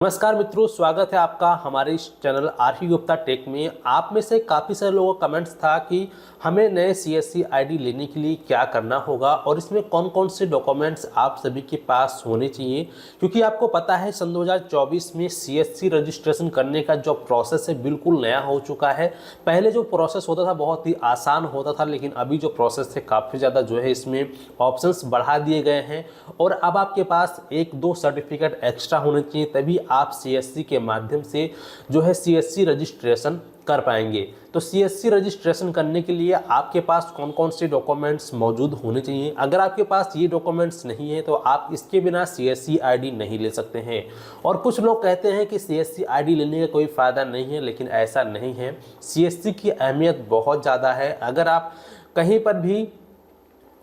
नमस्कार मित्रों, स्वागत है आपका हमारे इस चैनल आरही गुप्ता टेक में। आप में से काफ़ी सारे लोगों का कमेंट्स था कि हमें नए सीएससी आईडी लेने के लिए क्या करना होगा और इसमें कौन कौन से डॉक्यूमेंट्स आप सभी के पास होने चाहिए, क्योंकि आपको पता है सन 2024 में सीएससी रजिस्ट्रेशन करने का जो प्रोसेस है बिल्कुल नया हो चुका है। पहले जो प्रोसेस होता था बहुत ही आसान होता था, लेकिन अभी जो प्रोसेस है काफ़ी ज़्यादा जो है इसमें ऑप्शंस बढ़ा दिए गए हैं और अब आपके पास एक दो सर्टिफिकेट एक्स्ट्रा होने चाहिए, तभी आप सीएससी के माध्यम से जो है सीएससी रजिस्ट्रेशन कर पाएंगे। तो सीएससी रजिस्ट्रेशन करने के लिए आपके पास कौन कौन से डॉक्यूमेंट्स मौजूद होने चाहिए। अगर आपके पास ये डॉक्यूमेंट्स नहीं है तो आप इसके बिना सीएससी आईडी नहीं ले सकते हैं। और कुछ लोग कहते हैं कि सीएससी आईडी लेने का कोई फ़ायदा नहीं है, लेकिन ऐसा नहीं है। सीएससी की अहमियत बहुत ज़्यादा है। अगर आप कहीं पर भी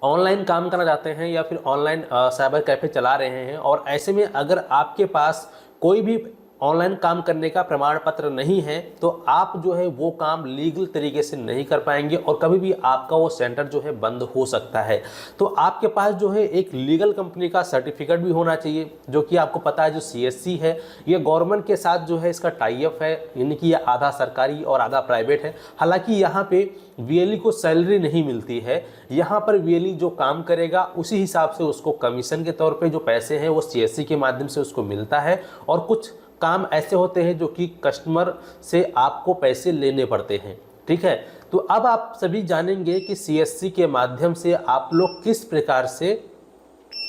ऑनलाइन काम करना चाहते हैं या फिर ऑनलाइन साइबर कैफ़े चला रहे हैं और ऐसे में अगर आपके पास कोई भी ऑनलाइन काम करने का प्रमाण पत्र नहीं है तो आप जो है वो काम लीगल तरीके से नहीं कर पाएंगे और कभी भी आपका वो सेंटर जो है बंद हो सकता है। तो आपके पास जो है एक लीगल कंपनी का सर्टिफिकेट भी होना चाहिए, जो कि आपको पता है जो सीएससी है ये गवर्नमेंट के साथ जो है इसका टाई अप है, यानी कि ये आधा सरकारी और आधा प्राइवेट है। हालांकि यहाँ पे वीएलई को सैलरी नहीं मिलती है, यहाँ पर वीएलई जो काम करेगा उसी हिसाब से उसको कमीशन के तौर पे जो पैसे हैं वो सीएससी के माध्यम से उसको मिलता है। और कुछ काम ऐसे होते हैं जो कि कस्टमर से आपको पैसे लेने पड़ते हैं, ठीक है। तो अब आप सभी जानेंगे कि सीएससी के माध्यम से आप लोग किस प्रकार से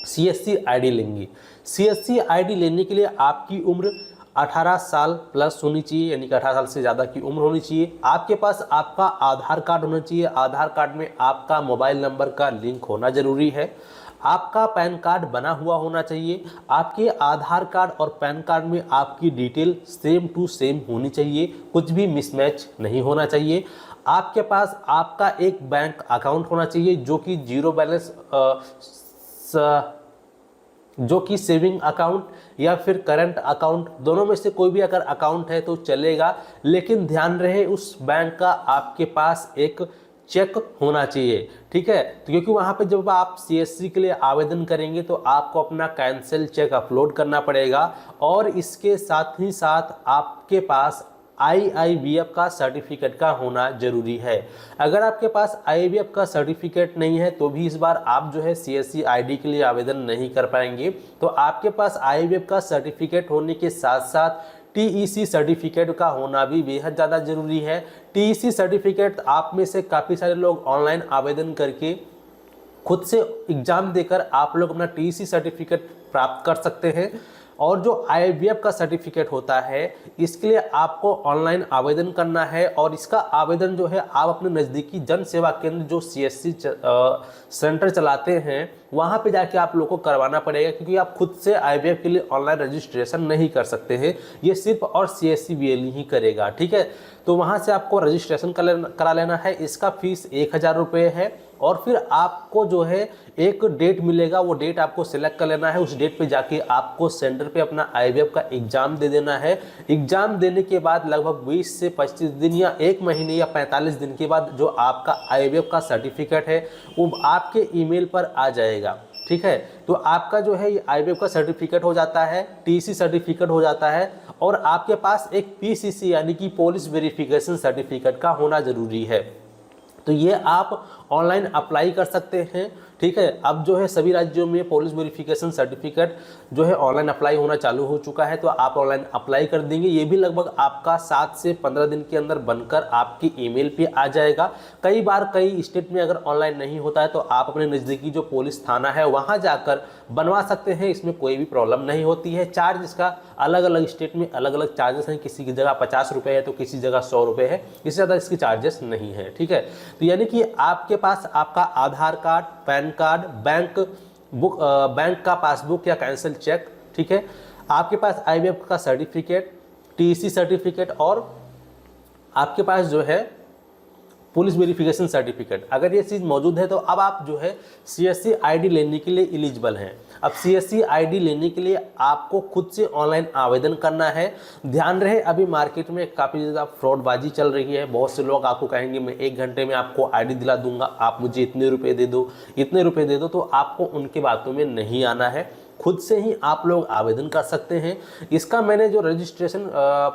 सीएससी आईडी लेंगे। सीएससी आईडी लेने के लिए आपकी उम्र 18 साल प्लस होनी चाहिए, यानी कि 18 साल से ज़्यादा की उम्र होनी चाहिए। आपके पास आपका आधार कार्ड होना चाहिए। आधार कार्ड में आपका मोबाइल नंबर का लिंक होना ज़रूरी है। आपका पैन कार्ड बना हुआ होना चाहिए। आपके आधार कार्ड और पैन कार्ड में आपकी डिटेल सेम टू सेम होनी चाहिए, कुछ भी मिसमैच नहीं होना चाहिए। आपके पास आपका एक बैंक अकाउंट होना चाहिए जो कि जीरो बैलेंस जो कि सेविंग अकाउंट या फिर करंट अकाउंट, दोनों में से कोई भी अगर अकाउंट है तो चलेगा, लेकिन ध्यान रहे उस बैंक का आपके पास एक चेक होना चाहिए, ठीक है। तो क्योंकि वहाँ पे जब आप सीएससी के लिए आवेदन करेंगे तो आपको अपना कैंसिल चेक अपलोड करना पड़ेगा और इसके साथ ही साथ आपके पास आईआईबीएफ का सर्टिफिकेट का होना जरूरी है। अगर आपके पास आईआईबीएफ का सर्टिफिकेट नहीं है तो भी इस बार आप जो है सीएससी आईडी के लिए आवेदन नहीं कर पाएंगे। तो आपके पास आईआईबीएफ का सर्टिफिकेट होने के साथ साथ टीईसी सर्टिफिकेट का होना भी बेहद ज़्यादा जरूरी है। टीईसी सर्टिफिकेट आप में से काफ़ी सारे लोग ऑनलाइन आवेदन करके खुद से एग्ज़ाम देकर आप लोग अपना टीईसी सर्टिफिकेट प्राप्त कर सकते हैं। और जो आईआईबीएफ का सर्टिफिकेट होता है इसके लिए आपको ऑनलाइन आवेदन करना है और इसका आवेदन जो है आप अपने नज़दीकी जन सेवा केंद्र जो सीएससी सेंटर चलाते हैं वहाँ पे जाके आप लोगों को करवाना पड़ेगा, क्योंकि आप खुद से आईआईबीएफ के लिए ऑनलाइन रजिस्ट्रेशन नहीं कर सकते हैं। ये सिर्फ और सीएससी वीएलई ही करेगा, ठीक है। तो वहाँ से आपको रजिस्ट्रेशन करा लेना है। इसका फीस 1000 रुपये है और फिर आपको जो है एक डेट मिलेगा, वो डेट आपको सिलेक्ट कर लेना है। उस डेट पे जाके आपको सेंटर पे अपना आईआईबीएफ का एग्ज़ाम दे देना है। एग्ज़ाम देने के बाद लगभग 20 से 25 दिन या 1 महीने या 45 दिन के बाद जो आपका आईआईबीएफ का सर्टिफिकेट है वो आपके ईमेल पर आ जाएगा, ठीक है। तो आपका जो है ये आईआईबीएफ का सर्टिफिकेट हो जाता है, टीसी सर्टिफिकेट हो जाता है और आपके पास एक पीसीसी यानी कि पुलिस वेरिफिकेशन सर्टिफिकेट का होना ज़रूरी है। तो ये आप ऑनलाइन अप्लाई कर सकते हैं, ठीक है। अब जो है सभी राज्यों में पुलिस वेरिफिकेशन सर्टिफिकेट जो है ऑनलाइन अप्लाई होना चालू हो चुका है, तो आप ऑनलाइन अप्लाई कर देंगे। ये भी लगभग आपका 7 से 15 दिन के अंदर बनकर आपकी ईमेल पे आ जाएगा। कई बार कई स्टेट में अगर ऑनलाइन नहीं होता है तो आप अपने नज़दीकी जो पुलिस थाना है वहाँ जाकर बनवा सकते हैं, इसमें कोई भी प्रॉब्लम नहीं होती है। चार्ज इसका अलग अलग स्टेट में अलग अलग चार्जेस हैं, किसी की जगह 50 रुपये है तो किसी जगह 100 रुपये है, इससे ज़्यादा इसकी चार्जेस नहीं है, ठीक है। तो यानी कि आपके पास आपका आधार कार्ड, पैन कार्ड, बैंक का पासबुक या कैंसिल चेक, ठीक है। आपके पास आईआईबीएफ का सर्टिफिकेट, टीसी सर्टिफिकेट और आपके पास जो है पुलिस वेरिफिकेशन सर्टिफिकेट, अगर ये चीज़ मौजूद है तो अब आप जो है सीएससी आईडी लेने के लिए एलिजिबल हैं। अब सीएससी आईडी लेने के लिए आपको खुद से ऑनलाइन आवेदन करना है। ध्यान रहे अभी मार्केट में काफ़ी ज़्यादा फ्रॉडबाजी चल रही है। बहुत से लोग आपको कहेंगे मैं 1 घंटे में आपको आईडी दिला दूंगा, आप मुझे इतने रुपए दे दो, इतने रुपए दे दो। तो आपको उनके बातों में नहीं आना है। खुद से ही आप लोग आवेदन कर सकते हैं। इसका मैंने जो रजिस्ट्रेशन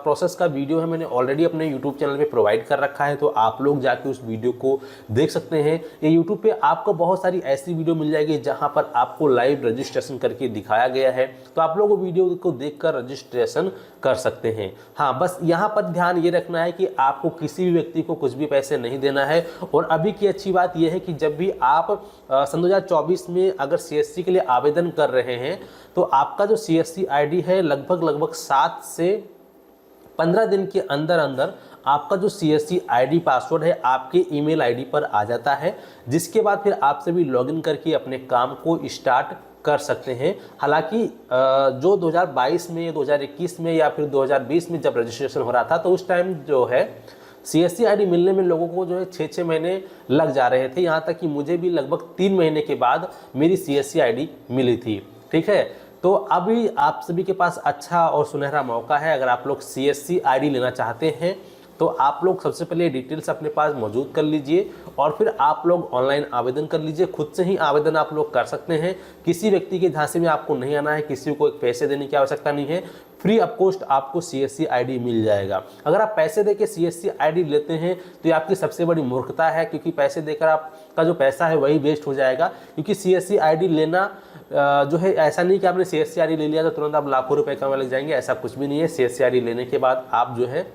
प्रोसेस का वीडियो है मैंने ऑलरेडी अपने यूट्यूब चैनल पे प्रोवाइड कर रखा है, तो आप लोग जाके उस वीडियो को देख सकते हैं। ये यूट्यूब पे आपको बहुत सारी ऐसी वीडियो मिल जाएगी जहां पर आपको लाइव रजिस्ट्रेशन करके दिखाया गया है, तो आप लोग वो वीडियो को देखकर रजिस्ट्रेशन कर सकते हैं। हाँ, बस यहाँ पर ध्यान ये रखना है कि आपको किसी भी व्यक्ति को कुछ भी पैसे नहीं देना है। और अभी की अच्छी बात यह है कि जब भी आप सन 2024 में अगर CSC के लिए आवेदन कर रहे हैं तो आपका जो CSC ID है लगभग 7 से 15 दिन के अंदर अंदर आपका जो CSC ID पासवर्ड है आपके ईमेल ID पर आ जाता है, जिसके बाद फिर आप सभी लॉगिन करके अपने काम को स्टार्ट कर सकते हैं। हालांकि जो 2022 में, 2021 में या फिर 2020 में जब रजिस्ट्रेशन हो रहा था तो उस टाइम जो है CSC ID मिलने में लोगों को जो है 6-6 महीने लग जा रहे थे, यहाँ तक कि मुझे भी लगभग 3 महीने के बाद मेरी CSC ID मिली थी। ठीक है, तो अभी आप सभी के पास अच्छा और सुनहरा मौका है। अगर आप लोग CSC ID लेना चाहते हैं तो आप लोग सबसे पहले डिटेल्स अपने पास मौजूद कर लीजिए और फिर आप लोग ऑनलाइन आवेदन कर लीजिए। खुद से ही आवेदन आप लोग कर सकते हैं, किसी व्यक्ति के झांसे में आपको नहीं आना है, किसी को पैसे देने की आवश्यकता नहीं है। फ्री ऑफ कॉस्ट आपको CSC ID मिल जाएगा। अगर आप पैसे देके CSC ID लेते हैं तो ये आपकी सबसे बड़ी मूर्खता है, क्योंकि पैसे देकर आपका जो पैसा है वही वेस्ट हो जाएगा। क्योंकि CSC ID लेना जो है, ऐसा नहीं कि आपने CSC ID ले लिया तो तुरंत आप लाखों रुपए कमाने लग जाएंगे, ऐसा कुछ भी नहीं है। CSC ID लेने के बाद आप जो है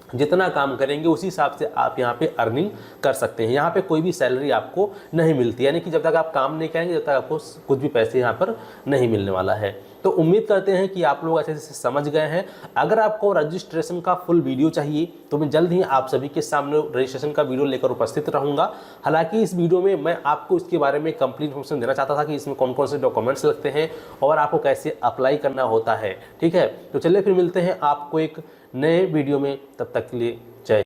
जितना काम करेंगे उसी हिसाब से आप यहाँ पे अर्निंग कर सकते हैं। यहाँ पे कोई भी सैलरी आपको नहीं मिलती, यानी कि जब तक आप काम नहीं करेंगे जब तक आपको कुछ भी पैसे यहाँ पर नहीं मिलने वाला है। तो उम्मीद करते हैं कि आप लोग अच्छे से समझ गए हैं। अगर आपको रजिस्ट्रेशन का फुल वीडियो चाहिए तो मैं जल्द ही आप सभी के सामने रजिस्ट्रेशन का वीडियो लेकर उपस्थित रहूँगा। हालांकि इस वीडियो में मैं आपको इसके बारे में कंप्लीट इन्फॉर्मेशन देना चाहता था कि इसमें कौन कौन से डॉक्यूमेंट्स लगते हैं और आपको कैसे अप्लाई करना होता है। ठीक है, तो चलिए फिर मिलते हैं आपको एक नए वीडियो में, तब तक के लिए जय।